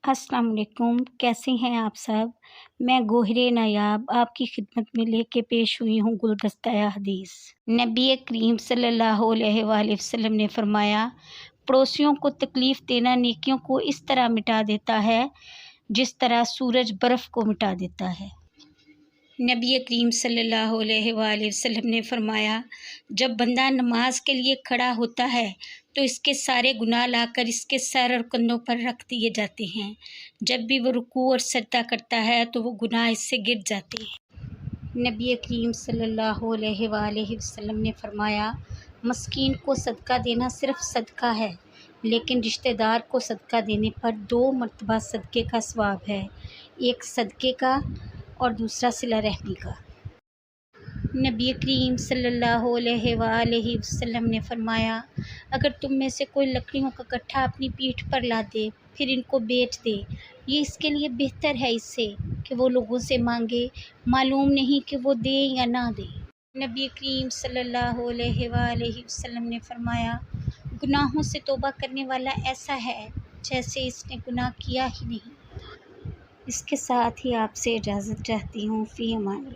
अस्सलाम वालेकुम, कैसे हैं आप सब। मैं गोहरे नायाब आपकी खिदमत में लेके पेश हुई हूँ गुलदस्ता हदीस। नबी करीम सल्लल्लाहु अलैहि वसल्लम ने फरमाया, पड़ोसियों को तकलीफ़ देना नेकियों को इस तरह मिटा देता है जिस तरह सूरज बर्फ़ को मिटा देता है। नबी करीम सल्लल्लाहु अलैहि वसल्लम ने फरमाया, जब बंदा नमाज के लिए खड़ा होता है तो इसके सारे गुनाह लाकर इसके सर और कंधों पर रख दिए जाते हैं। जब भी वो रुकू और सजदा करता है तो वो गुनाह इससे गिर जाते हैं। नबी करीम सल्लल्लाहु अलैहि वसल्लम ने फरमाया, मस्कीन को सदका देना सिर्फ सदका है, लेकिन रिश्तेदार को सदका देने पर 2 मरतबा सदक़े का सवाब है, एक सदक़े का और दूसरा सिला रहमी का। नबी करीम सल्लल्लाहु अलैहि वसल्लम ने फरमाया, अगर तुम में से कोई लकड़ियों का गट्ठा अपनी पीठ पर ला दे फिर इनको बेच दे, ये इसके लिए बेहतर है इससे कि वो लोगों से मांगे, मालूम नहीं कि वो दे या ना दे। नबी करीम सल्लल्लाहु अलैहि वसल्लम ने फरमाया, गुनाहों से तौबा करने वाला ऐसा है जैसे इसने गुनाह किया ही नहीं। इसके साथ ही आपसे इजाज़त चाहती हूँ। फ़ी अमान।